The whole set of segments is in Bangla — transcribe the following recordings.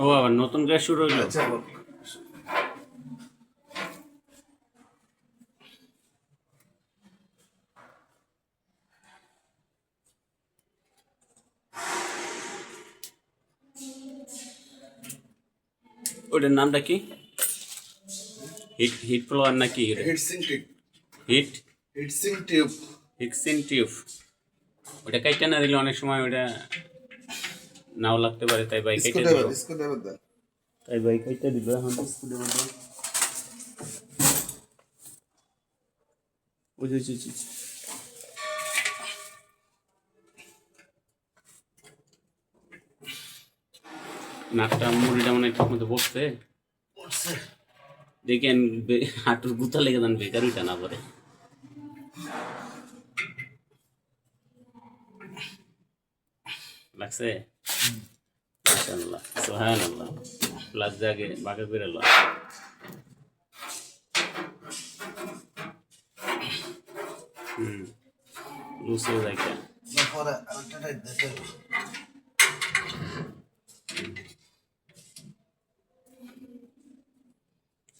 ও আবার নতুন গ্যাস শুরু হইলো। আচ্ছা ওটার নামটা কি? হিট হিট ফ্লোয়ার নাকি? Heat sink tube heat heat sink tube হিক্সিন টিউব। ওটা কাইটা না দিলে অনেক সময় ওটা নাও লাগতে পারে, তাই বাইক কাইটা দিল। স্ক্রুড্রাইভার দেন। তাই বাইক কাইটা দিল এখন। ওই যে নাকটা মুড়িটা মানে ঠিক মতো বসছে। দেখেন হাঁটুর গুতা লেগে যান, বেকার উঠা না পরে। লাগছে? মাশাআল্লাহ সুবহানাল্লাহ। প্লাস জাগে বাঁকা করে লো। লুসে যাইকা না পরে আরেকটা টাইট দিতে হবে।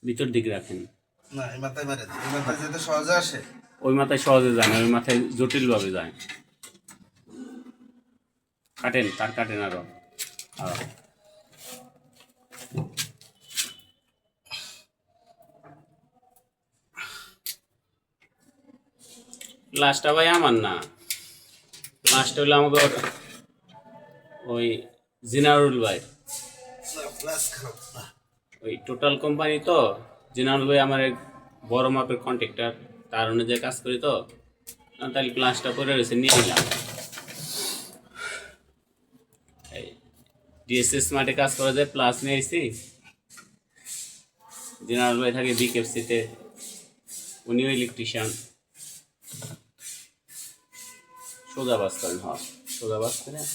ভিতর দিকে রাখেন। না এই মাথায় মেরে দিই, এই মাথায় যেতে সহজে আসে। ওই মাথায় সহজে যায় না, ওই মাথায় জটিলভাবে যায়। কাটেন, তার কাটেন আরো। লাস্টটা ভাই আমার না, লাস্ট হইলো আমাকে ওই জিনারুল ভাই। প্লাস খারাপ না। ওই টোটাল কোম্পানি তো, জিনারুল ভাই আমার এক বড় মাপের কন্ট্রাক্টর, তার অনুযায়ী কাজ করি তো, তাহলে ক্লাসটা করে রয়েছে নিয়ে নিলাম। এই ডিএসএস মাঠে কাজ করা যায়, প্লাস নিয়ে এসেছি। জিনারুল ভাই থাকে বিকেএফসিতে, উনিও ইলেকট্রিশিয়ান। সোজা বাস করেন, হ্যাঁ সোজা বাস করেন।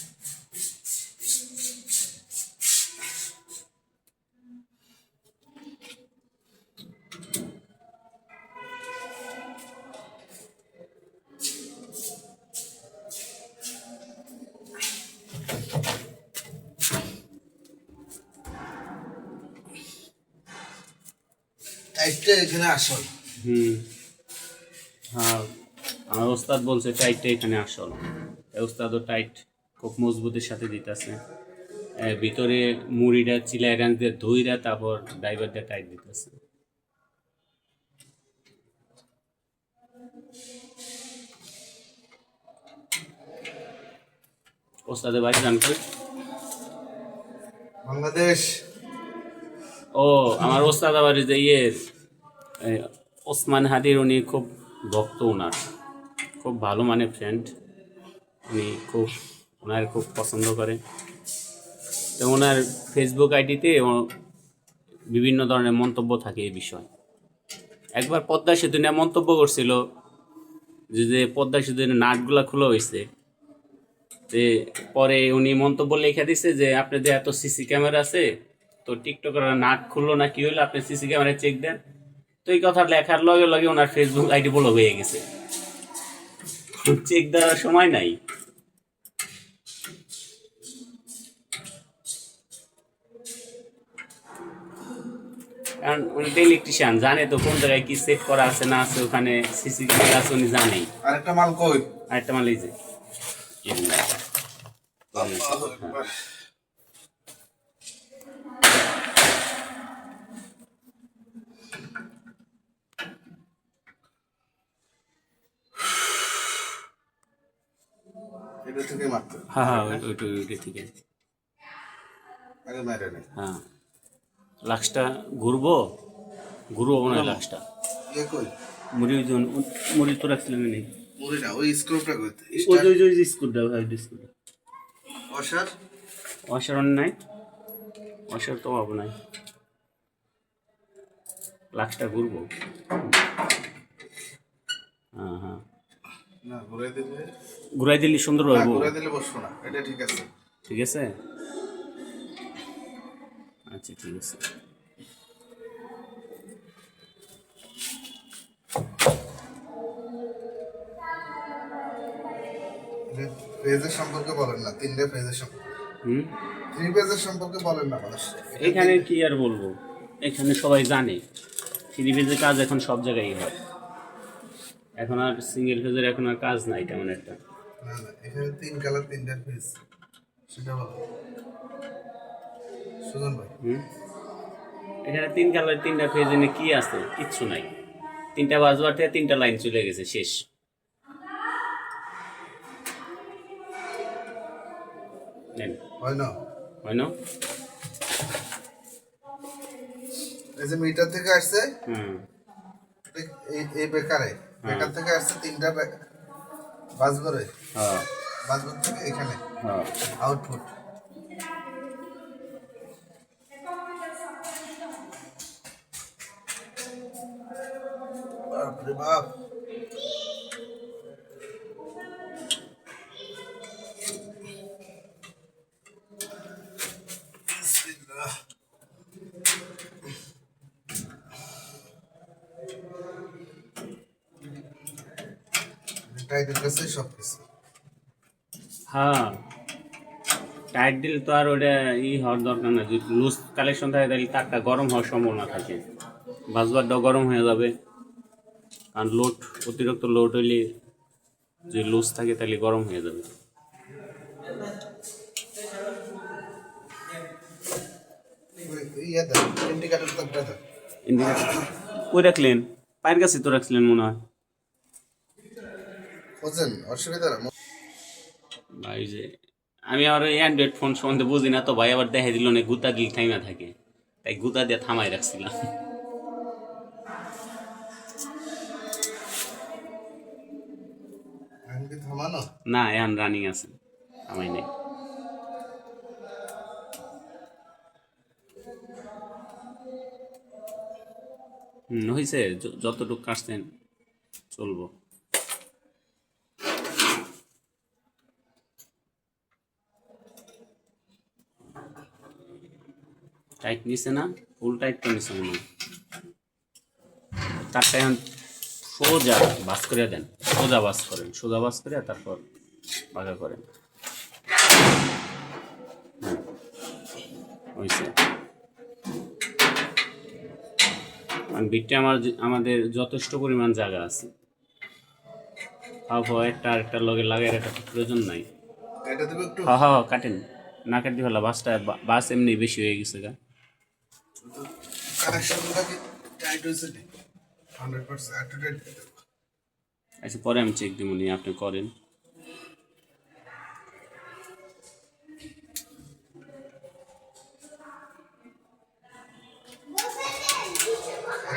টাইটটা এখানে আসল। হ্যাঁ, আমার ওস্তাদ বলছে টাইটটা এখানে আসল। ওস্তাদও টাইট খুব মজবুতের সাথে দিতেছে। ভিতরে মুড়িটা চিলাই রান দিয়ে ধুইরা তারপর ড্রাইভার দিয়ে টাইট দিতেছে। ওস্তাদের বাড়ি রান করে বাংলাদেশ। ও আমার ওস্তাদ আবার যে ওসমান হাদির, উনি খুব ভক্ত, ওনার খুব ভালো মানে ফ্রেন্ড, উনি খুব ওনার খুব পছন্দ করে। তো ওনার ফেসবুক আইডিতে বিভিন্ন ধরনের মন্তব্য থাকে এই বিষয়ে। একবার পদ্মা সেতু নিয়ে মন্তব্য করছিল যে পদ্মা সেতুর নাটগুলা খোলা হয়েছে। যে পরে উনি মন্তব্য লিখে দিছে যে আপনাদের এত সিসি ক্যামেরা আছে, তো টিকটকের নাট খুললো না কি হইলো, আপনি সিসি ক্যামেরায় চেক দেন। তো এই কথা লেখার লগে লগে ওনার ফেসবুক আইডি ব্লক হয়ে গেছে, চেক দেওয়ার সময় নাই। কারণ উনি তো ইলেকট্রিশিয়ান, জানে তো কোন জায়গায় কি সেট করা আছে না আছে, ওখানে সিসি ক্যামেরা আছে উনি জানেই। আরেকটা মাল কই? আরেকটা মাল এই যে এটা থেকে মারতে। হ্যাঁ হ্যাঁ, ওইটা থেকে। আগে মেরে নে। হ্যাঁ, লাক্সটা ঘুরবো মনে হয় লাক্সটা। ইয়ে কই? মুড়ি তো রাখছিলাম নেই। মুড়িটা ওই স্ক্রুটা কই? ওই স্ক্রুটা, ভাই স্ক্রুটা। অসার অসারণ নাই, অসার তো অভাব নাই। লাক্সটা ঘুরবো। হ্যাঁ হ্যাঁ, না ঘুরে দিলে, ঘুরাই দিলে সুন্দর না হবে। ঘুরে দিলে বসবো না, এটা ঠিক আছে। ঠিক আছে, আচ্ছা ঠিক আছে। ফেজের সম্পর্কে বলেন না, তিনটে ফেজের সম্পর্কে। থ্রি পেজের সম্পর্কে বলেন না মানুষ। এখানে কি আর বলবো, এখানে সবাই জানে থ্রি পেজের কাজ এখন সব জায়গায় হয়, এখন আর সিঙ্গেল পেজের এখন আর কাজ নাই তেমন একটা। না না, এখানে 3 কালার 3টা পেজ, সেটা বলো সুজন ভাই। হুম, এখানে 3 কালার 3টা পেজ এনে কি আছে, কিচ্ছু নাই। 3টা বাজবার থেকে 3টা লাইন চলে গেছে, শেষ। নেন, হয় না, হয় না? এই যে মিটার থেকে আসছে, হুম, এই এই বেকারে বেকার থেকে আসছে 3টা বাজবরে, হ্যাঁ বাজবর থেকে এখানে হ্যাঁ। আউটপুট। বাপরে বাপ, বিসমিল্লাহ। টাইটেল কাছে সব কিছু। হ্যাঁ, টাইট দিলে তো আর ওটা হওয়ার দরকার না। যদি লুজ কালেকশন থাকে তাহলে তারটা গরম হওয়ার সম্ভাবনা থাকে, বাজবারটাও গরম হয়ে যাবে। কারণ লোড, অতিরিক্ত লোড হইলে যদি লুজ থাকে তাহলে গরম হয়ে যাবে। ইয়ে দাও, ইন্ডিকেটর তো দাও। ইন্ডিকেটর কই রাখলেন? পায়ের কাছে তো রাখছিলেন মনে হয়। বুঝছেন, অসুবিধা না। ভাই যে আমি আর অ্যান্ড্রয়েড ফোন সম্বন্ধে বুঝি না তো ভাই, আবার দেখা দিল না গুতা দিল থাইমা থাকে, তাই গুতা দিয়ে থামাই রাখছিলাম। এখন কি থামানো? না, এখন রানিং আছে, থামাই নাই। হয়েছে, যতটুকু কাটছেন চলবো। টাইট নিছে না, ফুল টাইট তো নিছে মনে হয়। তারটা এখন সোজা বাস করে দেন, সোজা বাস করেন, সোজা বাস করে তারপর বাঁকা করেন। হয়েছে। কারণ বিটটা আমাদের যথেষ্ট পরিমাণ জায়গা আছে, একটা আরেকটার লগে লাগাই রাখার প্রয়োজন নাই। এটা দেবো একটু। হ্যাঁ হ্যাঁ, কাটেন, না কাটি ফেলা, বাস এমনি বেশি হয়ে গেছে গা। কানেকশনটা কি টাইট হয়েছে নি? 100% এত টাইট দেবো। আচ্ছা, পরে আমি চেক দিব, নিয়ে আপনি করেন।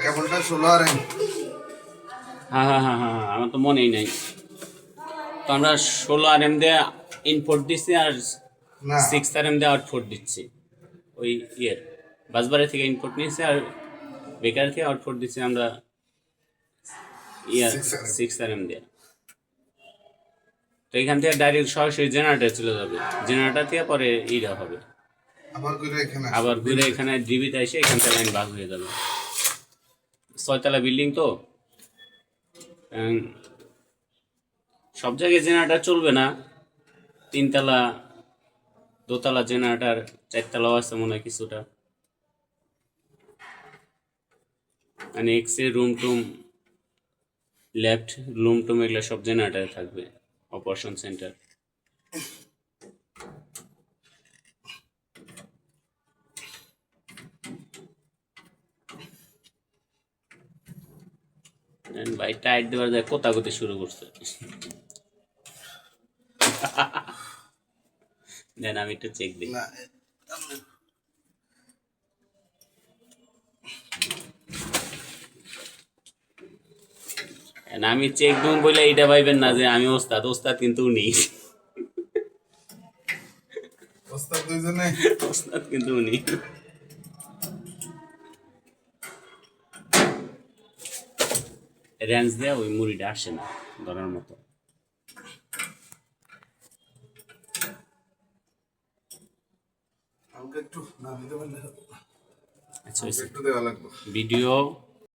কেবলটা 16 আর হ্যাঁ হ্যাঁ হ্যাঁ হ্যাঁ হ্যাঁ, আমার তো মনেই নাই। তো আমরা 16 RM দিয়ে ইনপুট দিচ্ছি আর না 6 RM দিয়ে আউটপুট দিচ্ছি। ওই বাসবারে থেকে ইনপুট নিয়েছি আর বেকার থেকে আউটপুট দিচ্ছি আমরা 6 RM 6 RM দিয়ে। তো এখান থেকে ডাইরেক্ট সরাসরি জেনারেটর চলে যাবে, জেনারেটর থেকে পরে হবে, আবার ঘুরে এখানে আবার ঘুরে এখানে ডিবিতে এসে এখান থেকে লাইন ভাগ হয়ে যাবে। 6 তলা বিল্ডিং তো, সব জায়গায় জেনারেটর চলবে না। 3 তলা, 2তলা জেনারেটর, 4তলাও আছে মনে হয় কিছুটা। মানে এক্সের রুম টুম, লেফট রুম টুম, এগুলো সব জেনারেটারে থাকবে, অপারেশন সেন্টার। ভাই টাইট দেওয়ার যায় কোতাকুতি শুরু করছে। দেন আমি একটু চেক দিই। না আমি চেক দিব বলে এটা ভাইবেন না যে আমি ওস্তাদ, ওস্তাদ কিন্তু উনি, ওস্তাদ দুইজনে। ওস্তাদ কিন্তু উনি। রেঞ্জ দেয়া ওই মুড়িটা আসে না ধরার মতো। আমাকে একটু না দিতে পারলে, আচ্ছা, একটু দেওয়া লাগবে। ভিডিও